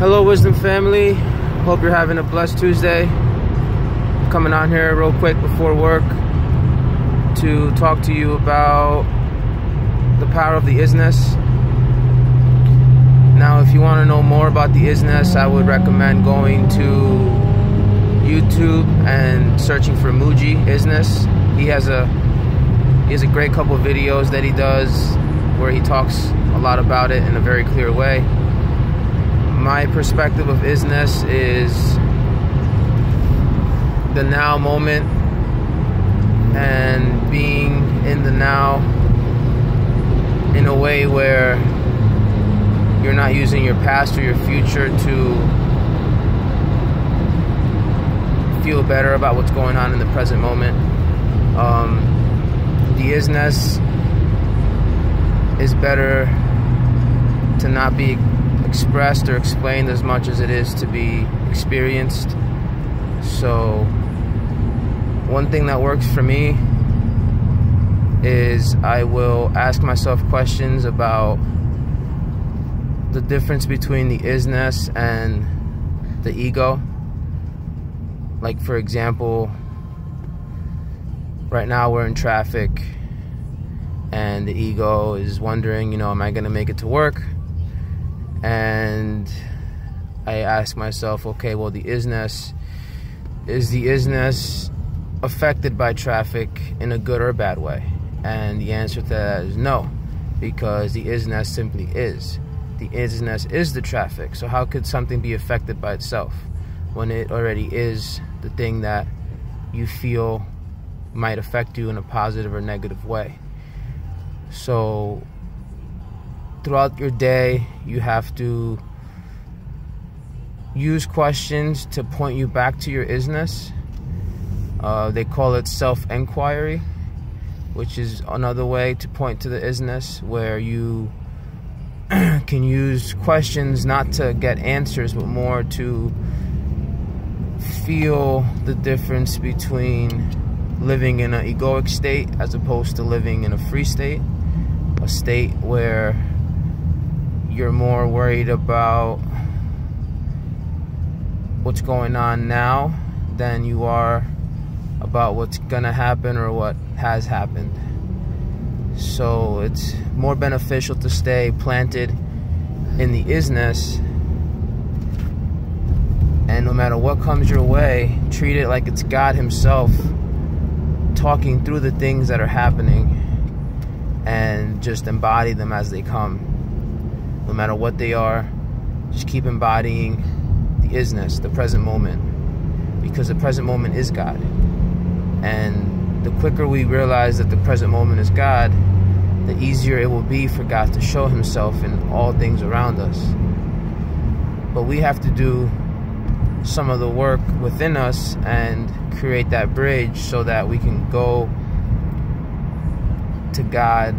Hello, Wisdom family. Hope you're having a blessed Tuesday. I'm coming on here real quick before work to talk to you about the power of the is-ness. Now, if you want to know more about the is-ness, I would recommend going to YouTube and searching for Muji is-ness. He has a great couple of videos that he does where he talks a lot about it in a very clear way. My perspective of is-ness is the now moment and being in the now in a way where you're not using your past or your future to feel better about what's going on in the present moment. The is-ness is better to not be expressed or explained as much as it is to be experienced. So one thing that works for me is I will ask myself questions about the difference between the is-ness and the ego. Like, for example, right now we're in traffic and the ego is wondering, am I going to make it to work? And I ask myself, okay, well, is the is-ness affected by traffic in a good or bad way? And the answer to that is no, because the is-ness simply is. The is-ness is the traffic. So how could something be affected by itself when it already is the thing that you feel might affect you in a positive or negative way? So throughout your day, you have to use questions to point you back to your is-ness. They call it self-inquiry, which is another way to point to the is-ness, where you can use questions not to get answers, but more to feel the difference between living in an egoic state as opposed to living in a free state, a state where you're more worried about what's going on now than you are about what's gonna happen or what has happened. So it's more beneficial to stay planted in the is-ness, and no matter what comes your way, treat it like it's God himself talking through the things that are happening, and just embody them as they come. No matter what they are, just keep embodying the is-ness, the present moment, because the present moment is God. And the quicker we realize that the present moment is God, the easier it will be for God to show himself in all things around us. But we have to do some of the work within us and create that bridge so that we can go to God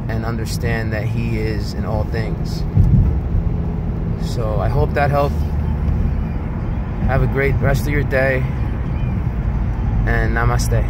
and understand that he is in all things. So I hope that helped. Have a great rest of your day, and namaste.